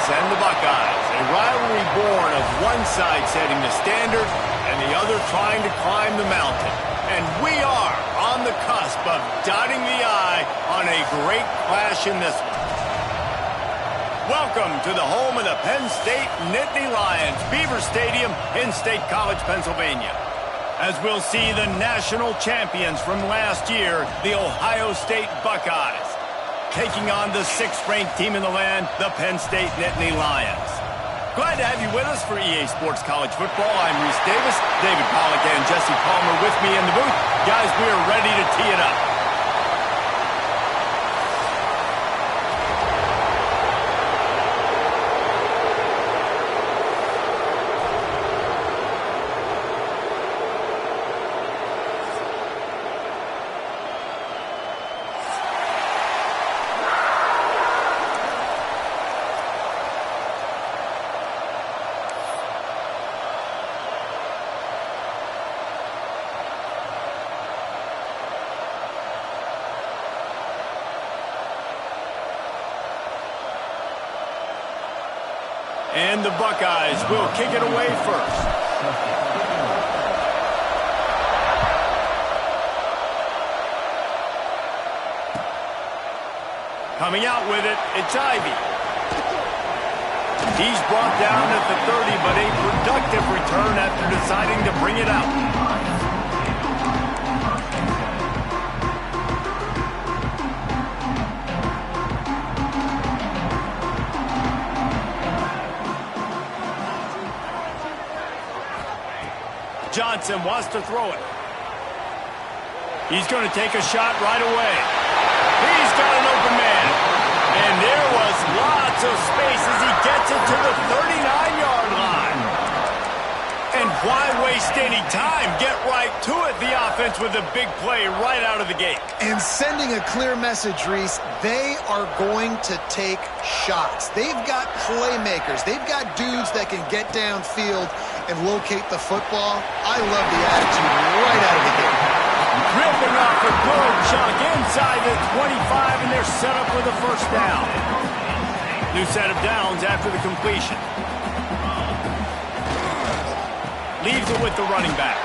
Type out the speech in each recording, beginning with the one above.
and the Buckeyes. A rivalry born of one side setting the standard and the other trying to climb the mountain. And we are on the cusp of dotting the I on a great clash in this one. Welcome to the home of the Penn State Nittany Lions, Beaver Stadium in State College, Pennsylvania. As we'll see the national champions from last year, the Ohio State Buckeyes, taking on the 6th-ranked team in the land, the Penn State Nittany Lions. Glad to have you with us for EA Sports College Football. I'm Reese Davis, David Pollack and Jesse Palmer with me in the booth. Guys, we are ready to tee it up. And the Buckeyes will kick it away first. Coming out with it, it's Ivy. He's brought down at the 30, but a productive return after deciding to bring it out. Johnson wants to throw it. He's going to take a shot right away. He's got an open man. And there was lots of space as he gets it to the 39-yard line. And why waste any time? Get right to it, the offense, with a big play right out of the gate. And sending a clear message, Reese, they are going to take shots. They've got playmakers. They've got dudes that can get downfield and locate the football. I love the attitude right out of the gate. Ripping off a good chunk inside the 25, and they're set up for the first down. New set of downs after the completion. Leaves it with the running back.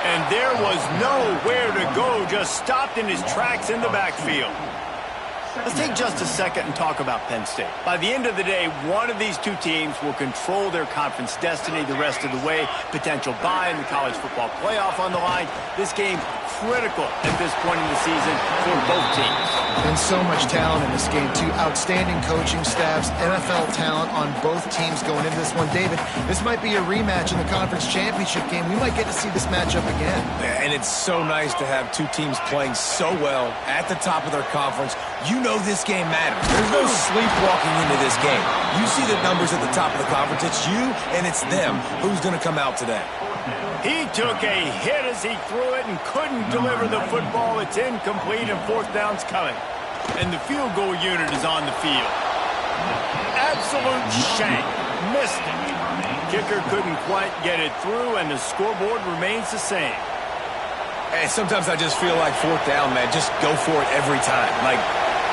And there was nowhere to go, just stopped in his tracks in the backfield. Let's take just a second and talk about Penn State. By the end of the day, one of these two teams will control their conference destiny the rest of the way. Potential bye in the college football playoff on the line. This game critical at this point in the season for both teams. And so much talent in this game, too. Outstanding coaching staffs, NFL talent on both teams going into this one. David, this might be a rematch in the conference championship game. We might get to see this matchup again. And it's so nice to have two teams playing so well at the top of their conference. You know this game matters. There's no sleepwalking into this game. You see the numbers at the top of the conference. It's you and it's them. Who's going to come out today? He took a hit as he threw it and couldn't deliver the football. It's incomplete and fourth down's coming. And the field goal unit is on the field. Absolute shank. Missed it. Kicker couldn't quite get it through, and the scoreboard remains the same. Hey, sometimes I just feel like fourth down, man. Just go for it every time. Like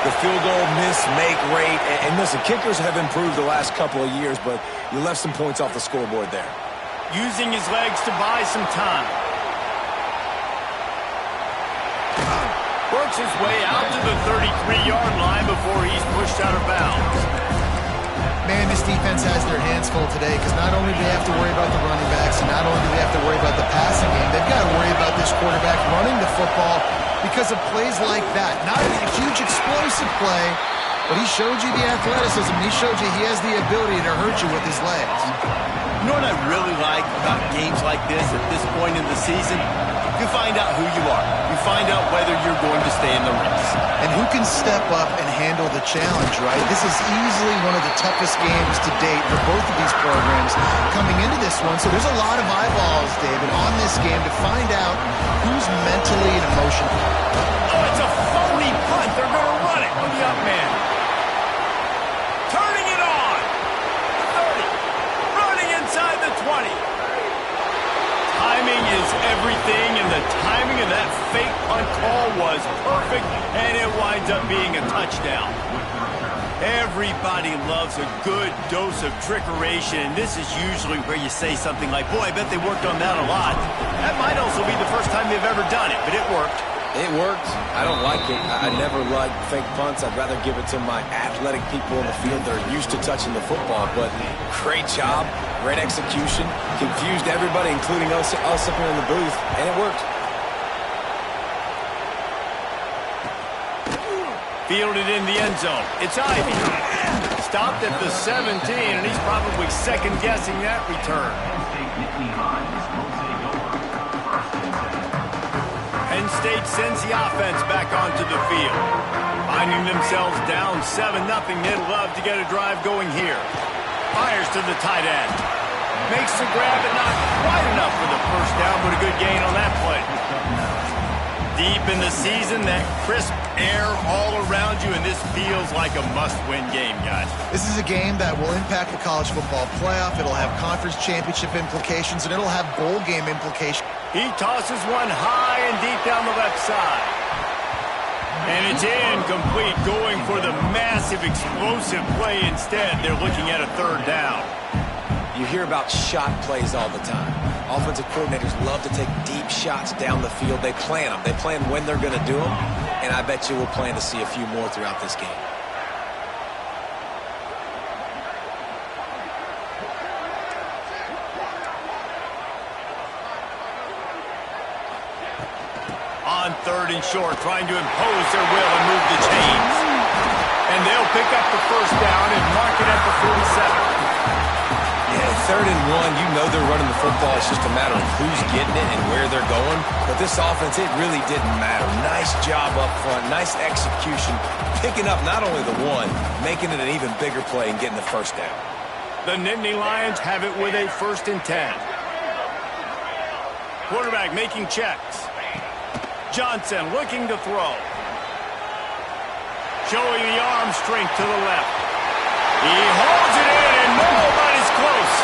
the field goal miss-make rate. And listen, kickers have improved the last couple of years, but you left some points off the scoreboard there. Using his legs to buy some time. Works his way out to the 33-yard line before he's pushed out of bounds. Man, this defense has their hands full today because not only do they have to worry about the running backs and not only do they have to worry about the passing game, they've got to worry about this quarterback running the football because of plays like that. Not a huge explosive play, but he showed you the athleticism. He showed you he has the ability to hurt you with his legs. You know what I really like about games like this at this point in the season? You find out who you are. You find out whether you're going to stay in the race. And who can step up and handle the challenge, right? This is easily one of the toughest games to date for both of these programs coming into this one. So there's a lot of eyeballs, David, on this game to find out who's mentally and emotionally. Oh, it's a phony punt. They're going to run it with the up man. Turning it on. 30. Running inside the 20. Timing is everything, and the timing of that fake punt call was perfect, and it winds up being a touchdown. Everybody loves a good dose of trickeration, and this is usually where you say something like, boy, I bet they worked on that a lot. That might also be the first time they've ever done it, but it worked. It worked. I don't like it. I never like fake punts. I'd rather give it to my athletic people in the field that are used to touching the football. But great job, great execution, confused everybody, including us up here in the booth, and it worked. Fielded in the end zone. It's Ivy. Stopped at the 17, and he's probably second-guessing that return. Penn State sends the offense back onto the field. Finding themselves down 7-0, they'd love to get a drive going here. Fires to the tight end. Makes the grab, but not quite enough for the first down, but a good gain on that play. Deep in the season, that crisp air all around you, and this feels like a must-win game, guys. This is a game that will impact the college football playoff. It'll have conference championship implications, and it'll have bowl game implications. He tosses one high and deep down the left side. And it's incomplete, going for the massive, explosive play instead. They're looking at a third down. You hear about shot plays all the time. Offensive coordinators love to take deep shots down the field. They plan them. They plan when they're going to do them, and I bet you we'll plan to see a few more throughout this game. On third and short, trying to impose their will and move the chains. And they'll pick up the first down and mark it at the 47. Yeah, 3rd and 1, you know they're running the football. It's just a matter of who's getting it and where they're going. But this offense, it really didn't matter. Nice job up front, nice execution, picking up not only the one, making it an even bigger play and getting the first down. The Nittany Lions have it with a 1st and 10. Quarterback making checks. Johnson looking to throw. Showing the arm strength to the left. He holds it in, and nobody's close.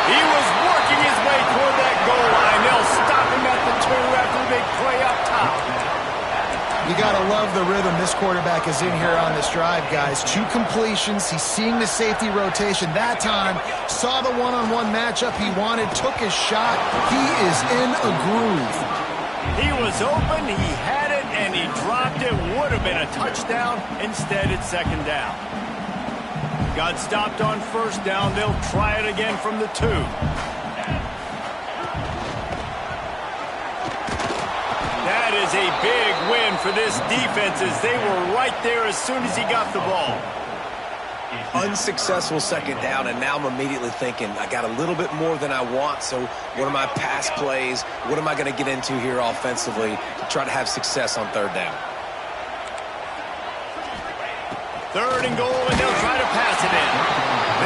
He was working his way toward that goal line. They'll stop him at the 2 after the big play up top. You got to love the rhythm this quarterback is in here on this drive, guys. 2 completions. He's seeing the safety rotation. That time, saw the one-on-one matchup he wanted, took his shot. He is in a groove. He was open, he had it, and he dropped it. Would have been a touchdown. Instead, it's 2nd down. Got stopped on 1st down. They'll try it again from the 2. That is a big win for this defense as they were right there as soon as he got the ball. Unsuccessful 2nd down, and now I'm immediately thinking, I got a little bit more than I want, so what are my pass plays? What am I going to get into here offensively to try to have success on 3rd down? 3rd and goal, and they'll try to pass it in.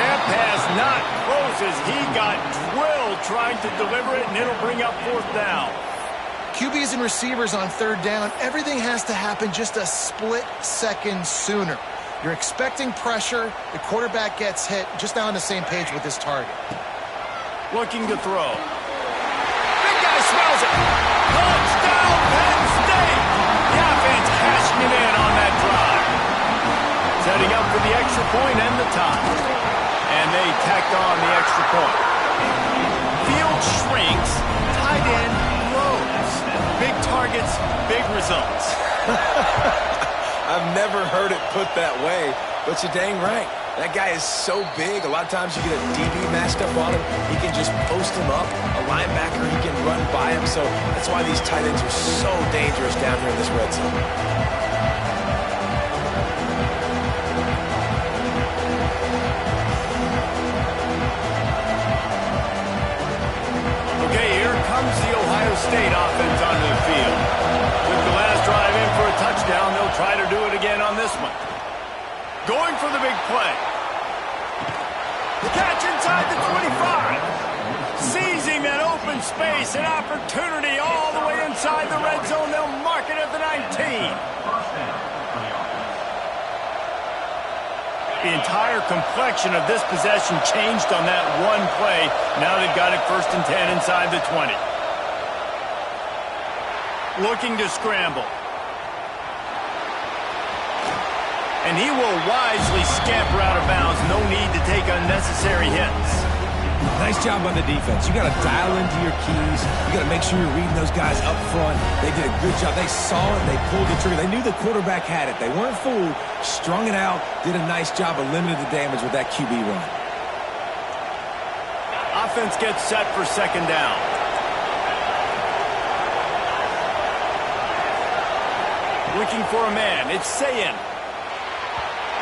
That pass not close as he got drilled trying to deliver it, and it'll bring up 4th down. QBs and receivers on 3rd down, everything has to happen just a split second sooner. You're expecting pressure, the quarterback gets hit, just now on the same page with his target. Looking to throw. Big guy smells it. Touchdown, Penn State! The offense cashing it in on that drive. Setting up for the extra point and the tie. And they tacked on the extra point. Field shrinks, tight end grows. Big targets, big results. I've never heard it put that way, but you're dang right. That guy is so big. A lot of times you get a DB matched up on him. He can just post him up. A linebacker, he can run by him. So that's why these tight ends are so dangerous down here in this red zone. Okay, here comes the Ohio State offense onto the field. Took the last drive in for a touchdown. They'll try to do it again on this one. Going for the big play. Catch inside the 25. Seizing that open space, an opportunity all the way inside the red zone. They'll mark it at the 19. The entire complexion of this possession changed on that one play. Now they've got it 1st and 10 inside the 20. Looking to scramble. and he will wisely scamper out of bounds. No need to take unnecessary hits. Nice job on the defense. You got to dial into your keys. You got to make sure you're reading those guys up front. They did a good job. They saw it. They pulled the trigger. They knew the quarterback had it. They weren't fooled. Strung it out. Did a nice job of limiting the damage with that QB run. Offense gets set for second down. Looking for a man. It's Sayin.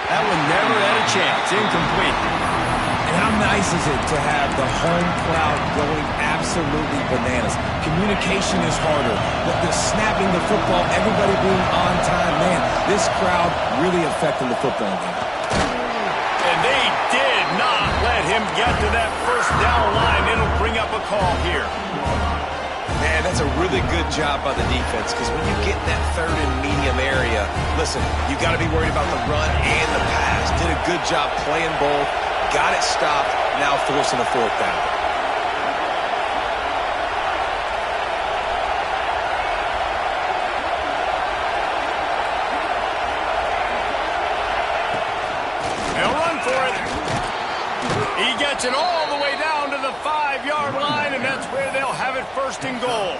That one never had a chance. Incomplete. And how nice is it to have the home crowd going absolutely bananas? Communication is harder. The snapping the football, everybody being on time. Man, this crowd really affecting the football game. And they did not let him get to that first down line. It'll bring up a call here. Man, that's a really good job by the defense, because when you get in that third and medium area, listen, you got to be worried about the run and the pass. Did a good job playing both, got it stopped, now forcing a fourth down. They'll run for it. He gets it all the way down to the 5-yard line, and that's where they'll have it first and goal.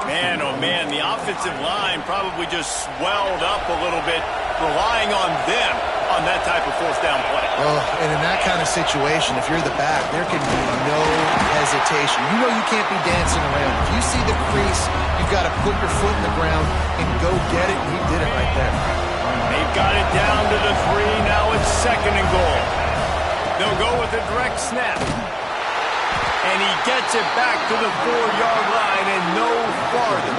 Man, oh man, the offensive line probably just swelled up a little bit, relying on them on that type of fourth down play. Oh, and in that kind of situation, if you're the back, there can be no hesitation. You know you can't be dancing around. If you see the crease, you've got to put your foot in the ground and go get it, and he did it right there. They've got it down to the 3. Now it's second and goal. They'll go with a direct snap. And he gets it back to the 4-yard line and no farther.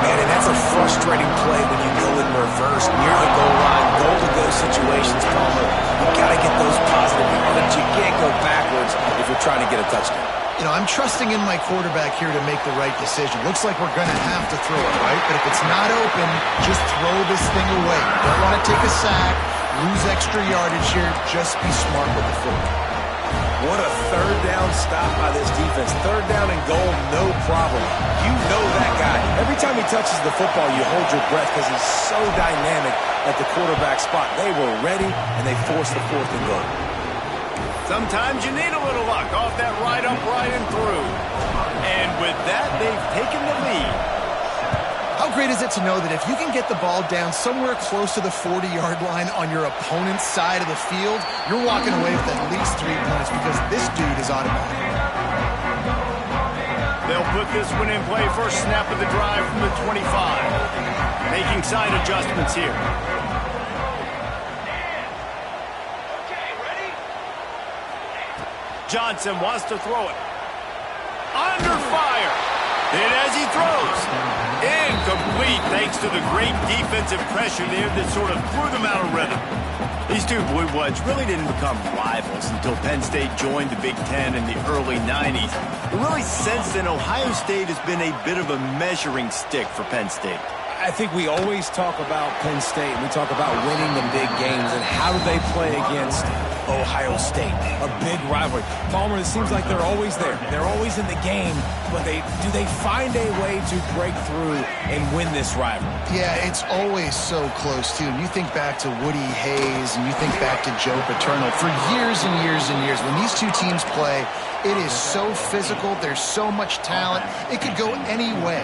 Man, and that's a frustrating play when you go in reverse near the goal line. Goal-to-go situations, Palmer. You got to get those positive yards. You can't go backwards if you're trying to get a touchdown. You know, I'm trusting in my quarterback here to make the right decision. Looks like we're going to have to throw it, right? But if it's not open, just throw this thing away. Don't want to take a sack, lose extra yardage here. Just be smart with the football. What a third down stop by this defense. Third down and goal, no problem. You know that guy. Every time he touches the football, you hold your breath because he's so dynamic at the quarterback spot. They were ready, and they forced the fourth and goal. Sometimes you need a little luck off that right upright and through. And with that, they've taken the lead. How great is it to know that if you can get the ball down somewhere close to the 40-yard line on your opponent's side of the field, you're walking away with at least 3 points because this dude is automatic. They'll put this one in play. First snap of the drive from the 25. Making side adjustments here. Johnson wants to throw it. Under fire. And as he throws, incomplete thanks to the great defensive pressure there that sort of threw them out of rhythm. These two Blue Bloods really didn't become rivals until Penn State joined the Big Ten in the early 90s. But really since then, Ohio State has been a bit of a measuring stick for Penn State. I think we always talk about Penn State, and we talk about winning the big games, and how do they play against Ohio State, a big rivalry. Palmer, it seems like they're always there. They're always in the game, but do they find a way to break through and win this rivalry? Yeah, it's always so close, too. And you think back to Woody Hayes, and you think back to Joe Paterno. For years and years and years, when these two teams play, it is so physical. There's so much talent. It could go any way.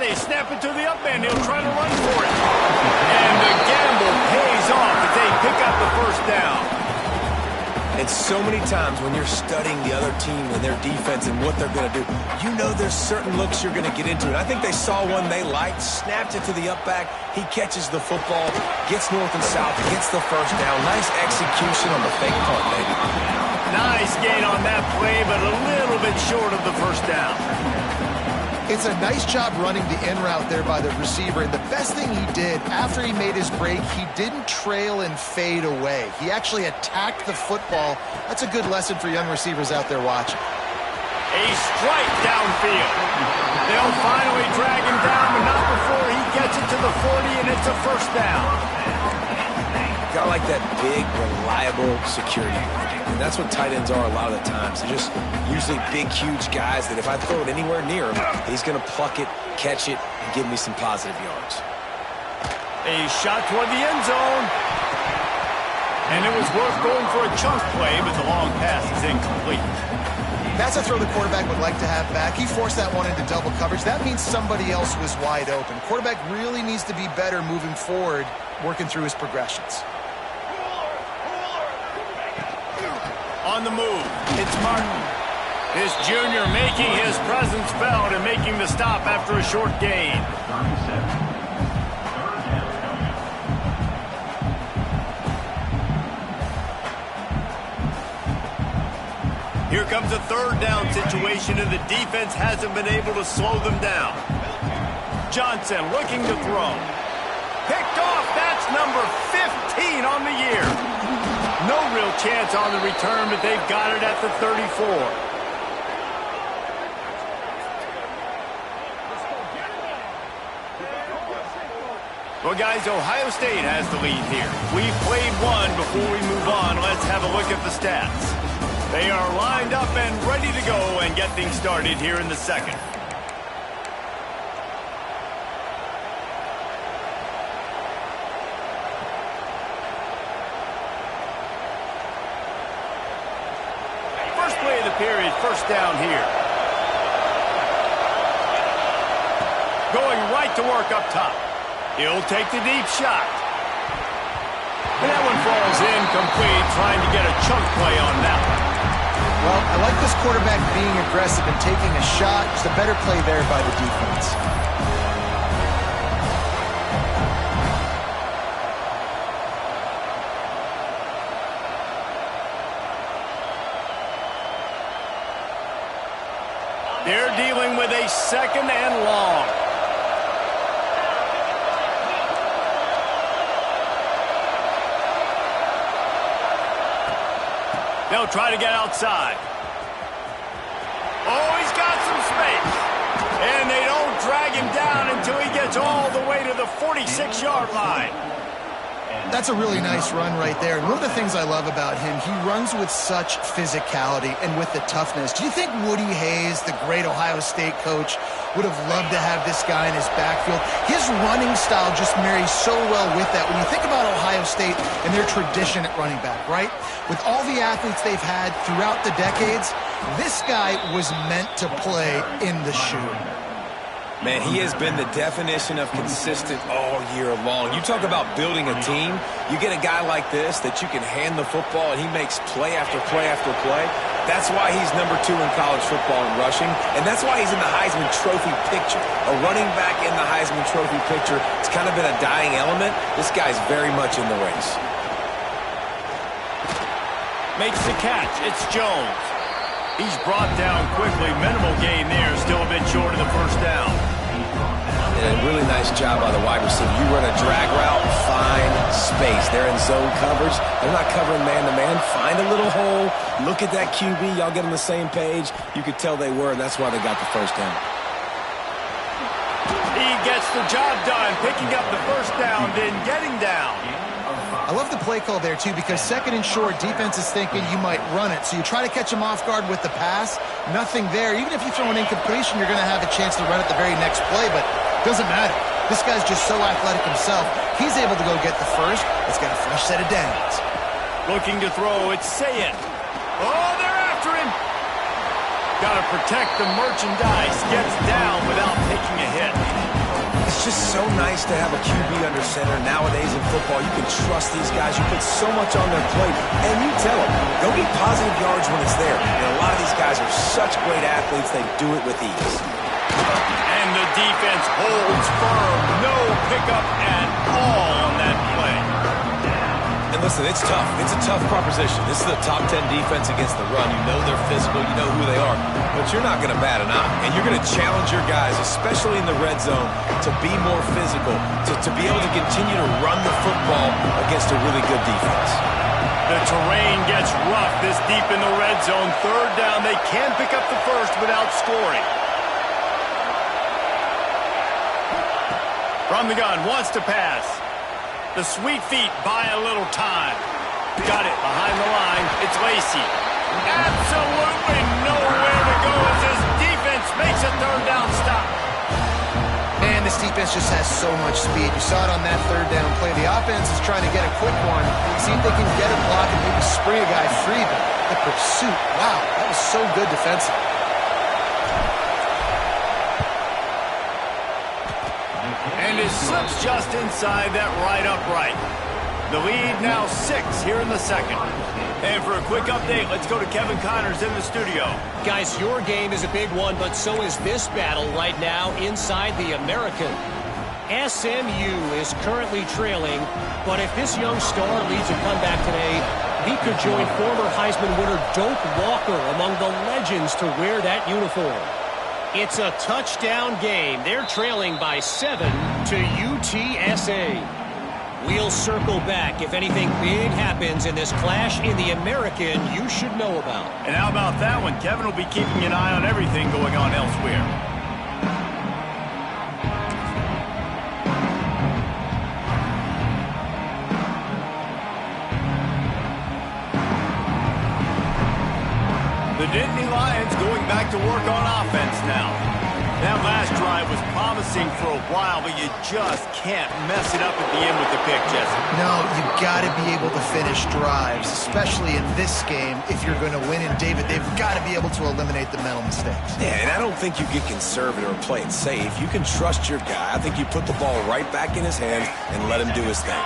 They snap it to the up man. He'll try to run for it. And the gamble pays off as they pick up the first down. And so many times when you're studying the other team and their defense and what they're going to do, you know there's certain looks you're going to get into. And I think they saw one they liked, snapped it to the up back. He catches the football, gets north and south, gets the first down. Nice execution on the fake punt, baby. Nice gain on that play, but a little bit short of the first down. It's a nice job running the in route there by the receiver. And the best thing he did after he made his break, he didn't trail and fade away. He actually attacked the football. That's a good lesson for young receivers out there watching. A strike downfield. They'll finally drag him down, but not before he gets it to the 40, and it's a first down. Got like that big, reliable security blanket. And that's what tight ends are a lot of the times. They're just usually big, huge guys that if I throw it anywhere near him, he's going to pluck it, catch it, and give me some positive yards. A shot toward the end zone. And it was worth going for a chunk play, but the long pass is incomplete. That's a throw the quarterback would like to have back. He forced that one into double coverage. That means somebody else was wide open. Quarterback really needs to be better moving forward, working through his progressions. On the move, it's Martin. This junior making his presence felt and making the stop after a short gain. Here comes a third down situation, and the defense hasn't been able to slow them down. Johnson looking to throw. Picked off. That's number 15 on the year. No real chance on the return, but they've got it at the 34. Well, guys, Ohio State has the lead here. We've played one. Before we move on, let's have a look at the stats. They are lined up and ready to go and get things started here in the second. First play of the period, first down here. Going right to work up top. He'll take the deep shot. And that one falls incomplete, trying to get a chunk play on that one. Well, I like this quarterback being aggressive and taking a shot. Just a better play there by the defense. They're dealing with a second and long. They'll try to get outside. Oh, he's got some space. And they don't drag him down until he gets all the way to the 46-yard line. That's a really nice run right there. And one of the things I love about him, he runs with such physicality and with the toughness. Do you think Woody Hayes, the great Ohio State coach, would have loved to have this guy in his backfield? His running style just marries so well with that. When you think about Ohio State and their tradition at running back, right? With all the athletes they've had throughout the decades, this guy was meant to play in the shoe. Man, he has been the definition of consistent all year long. You talk about building a team. You get a guy like this that you can hand the football and he makes play after play after play. That's why he's number 2 in college football in rushing, and that's why he's in the Heisman Trophy picture. A running back in the Heisman Trophy picture. It's kind of been a dying element. This guy's very much in the race. Makes the catch. It's Jones. He's brought down quickly. Minimal gain there. Still a bit short of the first down. And a really nice job by the wide receiver. You run a drag route, find space. They're in zone coverage. They're not covering man-to-man. Find a little hole. Look at that QB. Y'all get on the same page. You could tell they were, and that's why they got the first down. He gets the job done, picking up the first down, then getting down. I love the play call there, too, because second and short, defense is thinking you might run it. So you try to catch him off guard with the pass. Nothing there. Even if you throw an incompletion, you're going to have a chance to run it the very next play, but it doesn't matter. This guy's just so athletic himself. He's able to go get the first. It's got a fresh set of downs. Looking to throw, it's Sayet. Oh, they're after him. Got to protect the merchandise. Gets down without taking a hit. It's just so nice to have a QB under center. Nowadays in football, you can trust these guys. You put so much on their plate, and you tell them, go get positive yards when it's there. And a lot of these guys are such great athletes, they do it with ease. And the defense holds firm. No pickup at all on that play. And listen, it's tough. It's a tough proposition. This is a top 10 defense against the run. You know they're physical. You know who they are. But you're not going to bat an eye. And you're going to challenge your guys, especially in the red zone, to be more physical, to be able to continue to run the football against a really good defense. The terrain gets rough this deep in the red zone. Third down. They can pick up the first without scoring. From the gun, wants to pass. The sweet feet buy a little time. Got it behind the line. It's Lacy. Absolutely nowhere to go as this defense makes a third down stop. Man, Man, this defense just has so much speed. You saw it on that third down play. The offense is trying to get a quick one, see if they can get a block and maybe spring a guy free. But the pursuit, wow, that was so good defensively. And it slips just inside that right upright. The lead now 6 here in the second. And for a quick update, let's go to Kevin Connors in the studio. Guys, your game is a big one, but so is this battle right now inside the American. SMU is currently trailing, but if this young star leads a comeback today, he could join former Heisman winner Doak Walker among the legends to wear that uniform. It's a touchdown game. They're trailing by 7 to UTSA. We'll circle back if anything big happens in this clash in the American you should know about. And how about that one? Kevin will be keeping an eye on everything going on elsewhere. The Nittany Lions going back to work on offense now. That last drive was promising for a while, but you just can't mess it up at the end with the pick, Jesse. No, you've got to be able to finish drives, especially in this game. If you're going to win, and David, they've got to be able to eliminate the mental mistakes. Yeah, and I don't think you get conservative or play it safe. You can trust your guy. I think you put the ball right back in his hands and let him do his thing.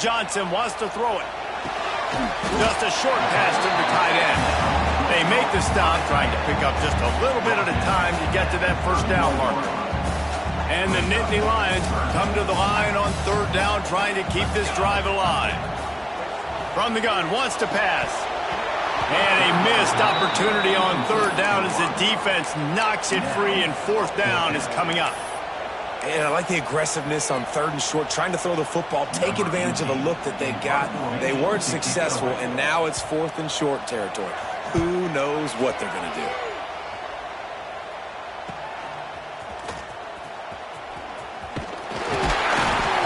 Johnson wants to throw it. Just a short pass to the tight end. They make the stop, trying to pick up just a little bit at a time to get to that first down marker. And the Nittany Lions come to the line on third down, trying to keep this drive alive. From the gun, wants to pass. And a missed opportunity on third down as the defense knocks it free, and fourth down is coming up. And I like the aggressiveness on third and short, trying to throw the football, take advantage of the look that they got. They weren't successful, and now it's fourth and short territory. Who knows what they're going to do?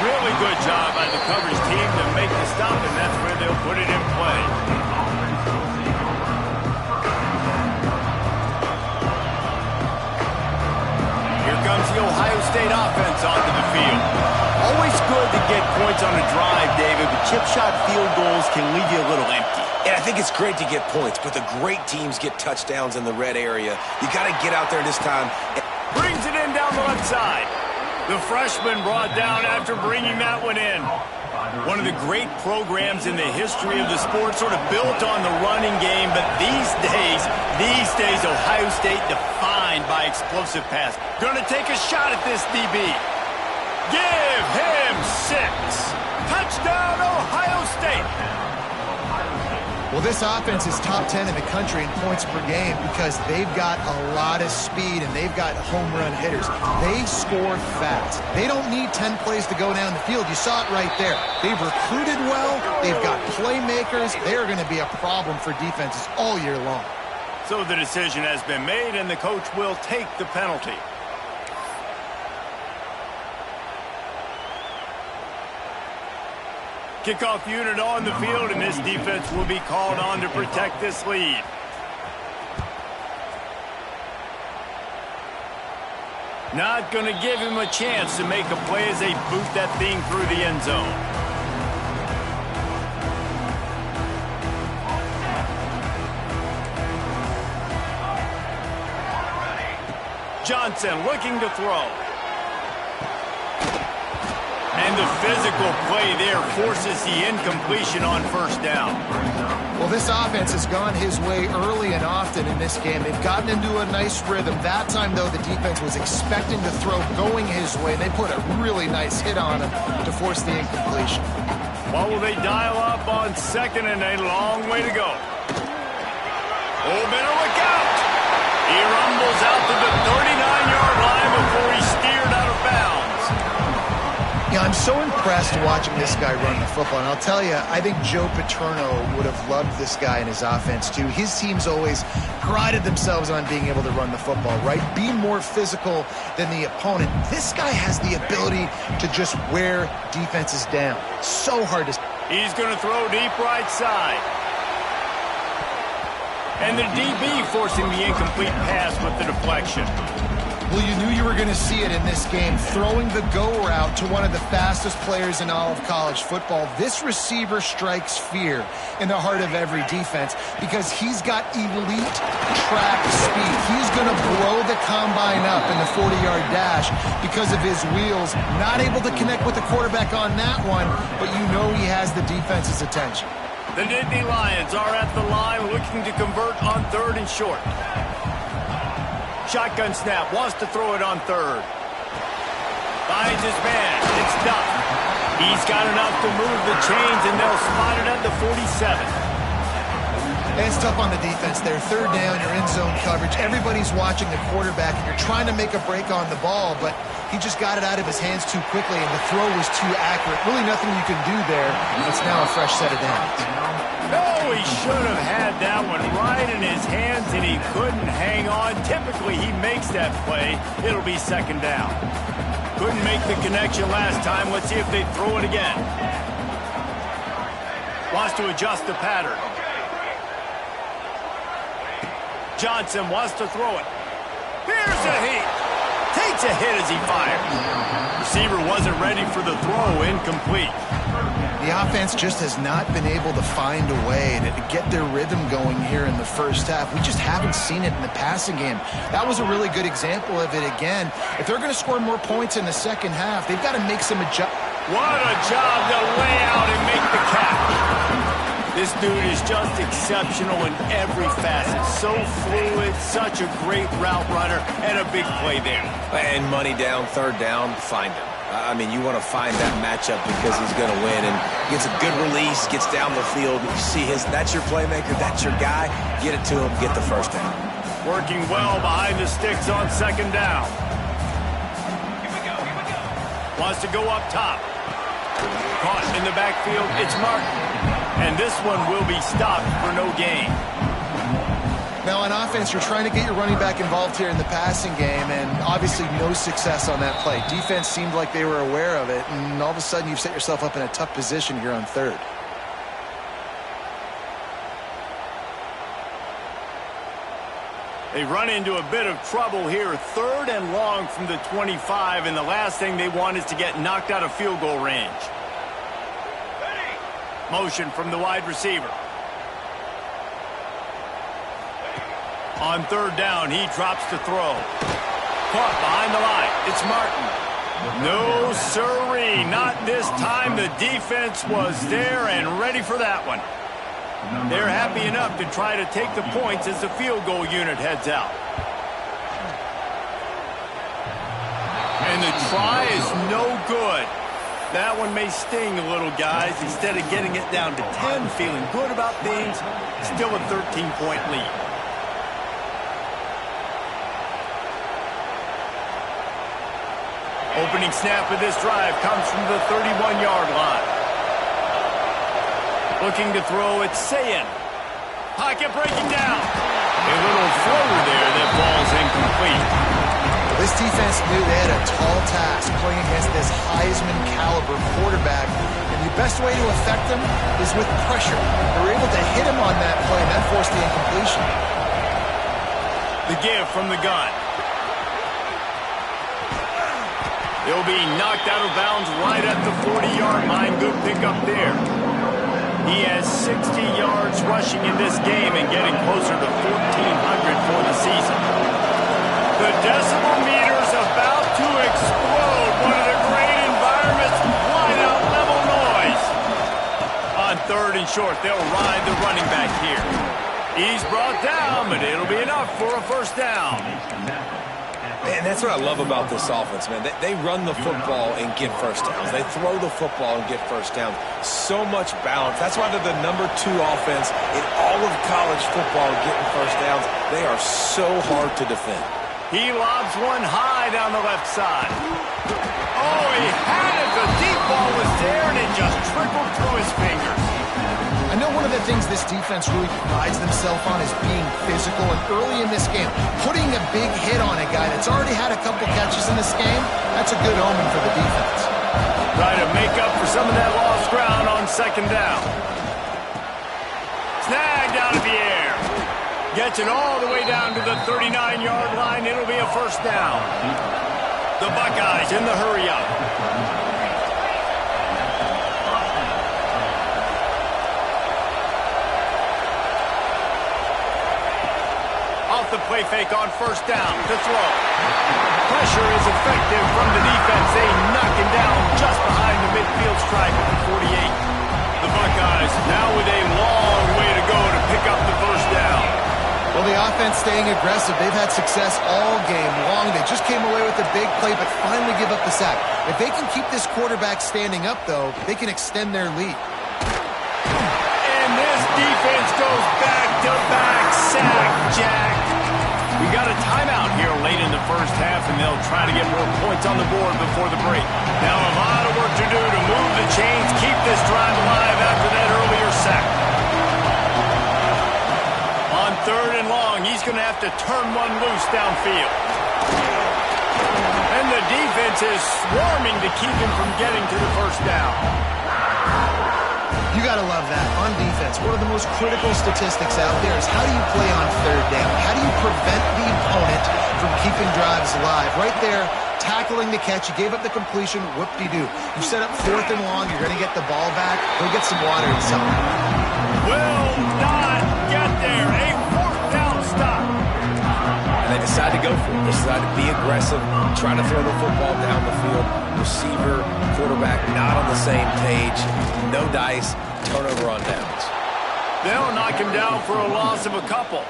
Really good job by the coverage team to make the stop, and that's where they'll put it in play. Comes the Ohio State offense onto the field. Always good to get points on a drive, David, but chip shot field goals can leave you a little empty. And I think it's great to get points, but the great teams get touchdowns in the red area. You got to get out there this time. Brings it in down the left side. The freshman brought down after bringing that one in. One of the great programs in the history of the sport, sort of built on the running game, but these days, Ohio State defined by explosive pass. Gonna take a shot at this DB. Give him 6. Touchdown, Ohio State. Well, this offense is top 10 in the country in points per game because they've got a lot of speed and they've got home run hitters. They score fast. They don't need 10 plays to go down the field. You saw it right there. They've recruited well. They've got playmakers. They're going to be a problem for defenses all year long. So the decision has been made, and the coach will take the penalty. Kickoff unit on the field, and this defense will be called on to protect this lead. Not going to give him a chance to make a play as they boot that thing through the end zone. Johnson looking to throw. And the physical play there forces the incompletion on first down. Well, this offense has gone his way early and often in this game. They've gotten into a nice rhythm. That time, though, the defense was expecting to throw going his way. They put a really nice hit on him to force the incompletion. What will they dial up on second and a long way to go? Oh, better look out. He rumbles out to the 39-yard line before he's steered out of bounds. Yeah, I'm so impressed watching this guy run the football. And I'll tell you, I think Joe Paterno would have loved this guy in his offense, too. His teams always prided themselves on being able to run the football, right? Be more physical than the opponent. This guy has the ability to just wear defenses down. So hard to... He's going to throw deep right side. And the DB forcing the incomplete pass with the deflection. Well, you knew you were going to see it in this game, throwing the go route to one of the fastest players in all of college football. This receiver strikes fear in the heart of every defense because he's got elite track speed. He's going to blow the combine up in the 40-yard dash because of his wheels. Not able to connect with the quarterback on that one, but you know he has the defense's attention. The Nittany Lions are at the line looking to convert on 3rd and short. Shotgun snap, wants to throw it on 3rd. Finds his man, it's Duff. He's got enough to move the chains, and they'll spot it at the 47. And it's tough on the defense there. 3rd down, you're in zone coverage. Everybody's watching the quarterback, and you're trying to make a break on the ball, but he just got it out of his hands too quickly, and the throw was too accurate. Really nothing you can do there. It's now a fresh set of downs. Oh, he should have had that one right in his hands, and he couldn't hang on. Typically, he makes that play. It'll be 2nd down. Couldn't make the connection last time. Let's see if they throw it again. Wants to adjust the pattern. Johnson wants to throw it. Here's a hit. Takes a hit as he fires. Receiver wasn't ready for the throw. Incomplete. The offense just has not been able to find a way to get their rhythm going here in the first half. We just haven't seen it in the passing game. That was a really good example of it again. If they're going to score more points in the second half, they've got to make some adjustments. What a job to lay out and make the catch. This dude is just exceptional in every facet. So fluid, such a great route runner, and a big play there. And money down, 3rd down, find him. I mean, you want to find that matchup because he's going to win, and gets a good release, gets down the field. You see that's your playmaker, that's your guy. Get it to him, get the 1st down. Working well behind the sticks on 2nd down. Wants to go up top. Caught in the backfield, it's Martin. And this one will be stopped for no gain. Now, on offense, you're trying to get your running back involved here in the passing game, and obviously no success on that play. Defense seemed like they were aware of it, and all of a sudden you've set yourself up in a tough position here on 3rd. They run into a bit of trouble here. 3rd and long from the 25, and the last thing they want is to get knocked out of field goal range. Motion from the wide receiver. On 3rd down, he drops to throw. Caught behind the line. It's Martin. No siree, not this time. The defense was there and ready for that one. They're happy enough to try to take the points as the field goal unit heads out. And the try is no good. That one may sting a little, guys. Instead of getting it down to 10, feeling good about things, still a 13-point lead. Opening snap of this drive comes from the 31-yard line. Looking to throw, it's Sayin. Pocket breaking down. A little floater there that falls incomplete. This defense knew they had a tall task playing against this Heisman-caliber quarterback, and the best way to affect him is with pressure. They were able to hit him on that play, and that forced the incompletion. The give from the gun. He'll be knocked out of bounds right at the 40-yard line. Good pickup there. He has 60 yards rushing in this game and getting closer to 1,400 for the season. The decibel meter's about to explode. One of the great environments, wide out level noise. On 3rd and short, they'll ride the running back here. He's brought down, but it'll be enough for a 1st down. Man, that's what I love about this offense, man. They run the football and get 1st downs. They throw the football and get 1st downs. So much balance. That's why they're the #2 offense in all of college football getting 1st downs. They are so hard to defend. He lobs one high down the left side. Oh, he had it. The deep ball was there, and it just trickled through his fingers. I know one of the things this defense really prides themselves on is being physical, and early in this game, putting a big hit on a guy that's already had a couple catches in this game, that's a good omen for the defense. Try to make up for some of that lost ground on 2nd down. Snagged out of the air. Gets it all the way down to the 39-yard line. It'll be a first down. The Buckeyes in the hurry up. Off the play fake on first down to throw. Pressure is effective from the defense. They knock him down just behind the midfield stripe at the 48. The Buckeyes now with a long way to go to pick up the first down. Well, the offense staying aggressive. They've had success all game long. They just came away with a big play, but finally give up the sack. If they can keep this quarterback standing up, though, they can extend their lead. And this defense goes back-to-back sack, Jack. We got a timeout here late in the first half, and they'll try to get more points on the board before the break. Now a lot of work to do to move the chains, keep this drive alive after that earlier sack. On third and long, he's going to have to turn one loose downfield. And the defense is swarming to keep him from getting to the first down. You got to love that. On defense, one of the most critical statistics out there is how do you play on third down? How do you prevent the opponent from keeping drives alive? Right there, tackling the catch. You gave up the completion. Whoop-de-doo. You set up fourth and long. You're going to get the ball back. Go get some water and something. Will not get there. A fourth down stop. And they decide to go for it. They decide to be aggressive, try to throw the football down the field. Receiver, quarterback not on the same page. No dice. Turnover on downs. They'll knock him down for a loss of a couple.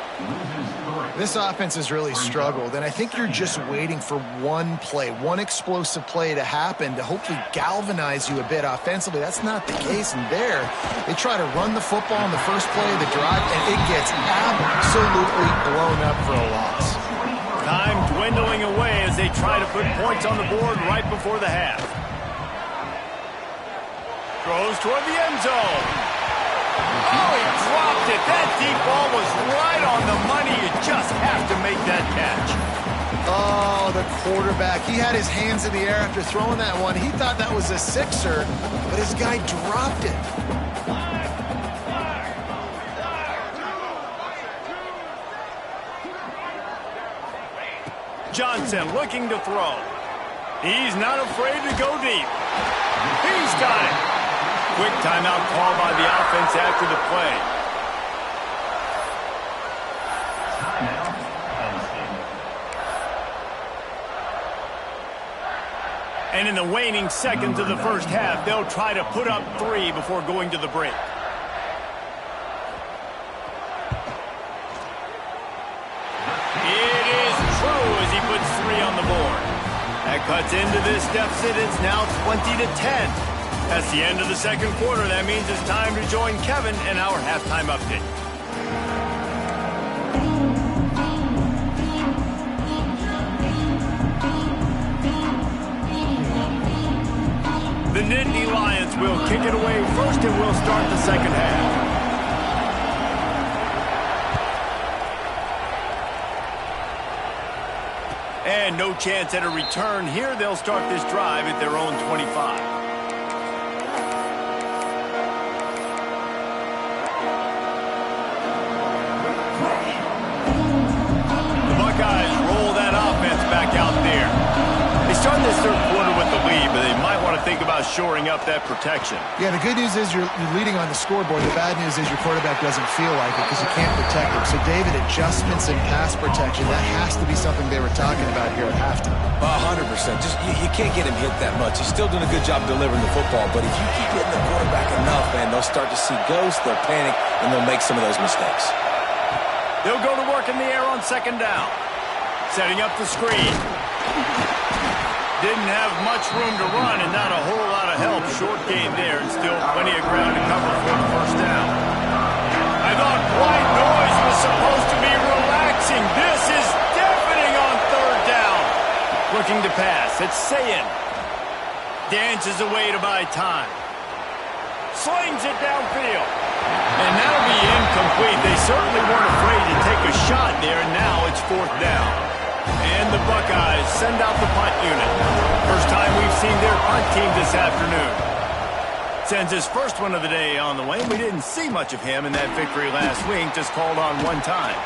This offense has really struggled, and I think you're just waiting for one play, one explosive play to happen to hopefully galvanize you a bit offensively. That's not the case, and there, they try to run the football in the first play of the drive, and it gets absolutely blown up for a loss. Time dwindling away as they try to put points on the board right before the half. Throws toward the end zone. Oh, he dropped it. That deep ball was right on the money. You just have to make that catch. Oh, the quarterback. He had his hands in the air after throwing that one. He thought that was a sixer, but his guy dropped it. Johnson looking to throw. He's not afraid to go deep. He's got it. Quick timeout call by the offense after the play. And in the waning seconds of the first half, they'll try to put up 3 before going to the break. It is true as he puts 3 on the board. That cuts into this deficit. It's now 20-10. That's the end of the second quarter. That means it's time to join Kevin in our halftime update. The Nittany Lions will kick it away first, and we'll start the second half. And no chance at a return here. They'll start this drive at their own 25. Starting this third quarter with the lead, but they might want to think about shoring up that protection. Yeah, the good news is you're leading on the scoreboard. The bad news is your quarterback doesn't feel like it because you can't protect him. So, David, adjustments in pass protection, that has to be something they were talking about here at halftime. 100%. Just you can't get him hit that much. He's still doing a good job delivering the football, but if you keep hitting the quarterback enough, man, they'll start to see ghosts, they'll panic, and they'll make some of those mistakes. They'll go to work in the air on second down. Setting up the screen. Didn't have much room to run and not a whole lot of help. Short game there and still plenty of ground to cover for the first down. I thought white noise was supposed to be relaxing. This is deafening on third down. Looking to pass. It's Sayin. Dances away to buy time. Slings it downfield. And that'll be incomplete. They certainly weren't afraid to take a shot there, and now it's fourth down. And the Buckeyes send out the punt unit. First time we've seen their punt team this afternoon. Sends his first one of the day on the way. We didn't see much of him in that victory last week, just called on one time.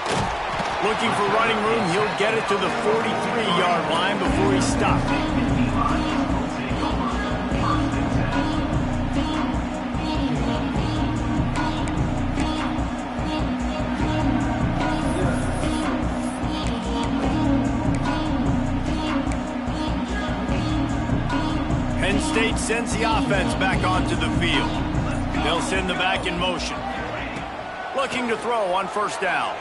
Looking for running room, he'll get it to the 43-yard line before he stopped. Penn State sends the offense back onto the field. They'll send the back in motion. Looking to throw on first down.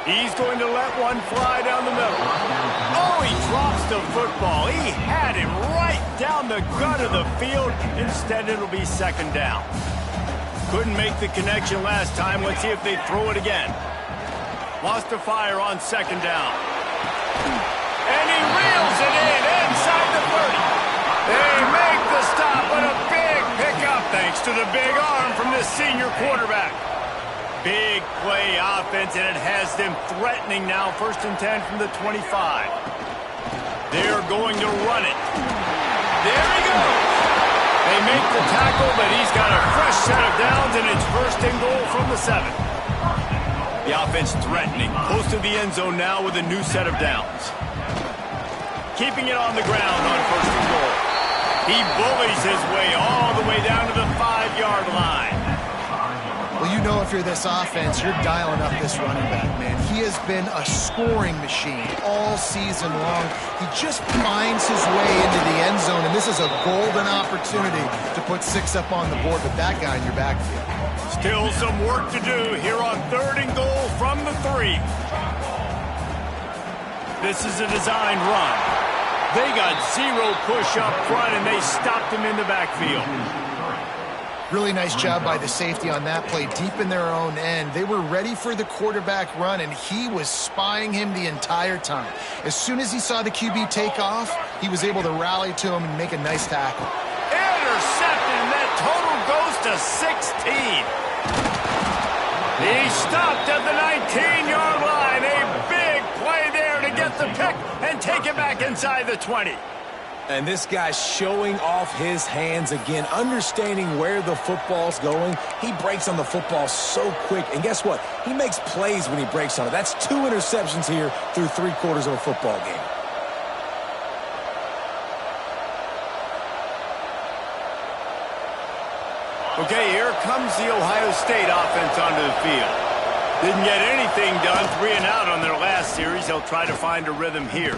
He's going to let one fly down the middle. Oh, he drops the football. He had him right down the gut of the field. Instead, it'll be second down. Couldn't make the connection last time. Let's see if they throw it again. Lost a fire on second down. And he reels it in inside the 30. They make the stop, but a big pickup thanks to the big arm from this senior quarterback. Big play offense, and it has them threatening now. 1st and 10 from the 25. They're going to run it. There he goes. They make the tackle, but he's got a fresh set of downs, and it's 1st and goal from the 7. The offense threatening. Close to the end zone now with a new set of downs. Keeping it on the ground on 1st and goal. He bullies his way all the way down to the 5-yard line. Well, you know if you're this offense, you're dialing up this running back, man. He has been a scoring machine all season long. He just finds his way into the end zone, and this is a golden opportunity to put 6 up on the board with that guy in your backfield. Still some work to do here on 3rd and goal from the 3. This is a designed run. They got 0 push up front, and they stopped him in the backfield. Really nice job by the safety on that play, deep in their own end. They were ready for the quarterback run, and he was spying him the entire time. As soon as he saw the QB take off, he was able to rally to him and make a nice tackle. Intercepted, and that total goes to 16. He stopped at the 19-yard line. A big play there to get the pick and take it back inside the 20. And this guy's showing off his hands again, understanding where the football's going. He breaks on the football so quick. And guess what? He makes plays when he breaks on it. That's 2 interceptions here through 3 quarters of a football game. Okay, here comes the Ohio State offense onto the field. Didn't get anything done, 3 and out on their last series. They'll try to find a rhythm here.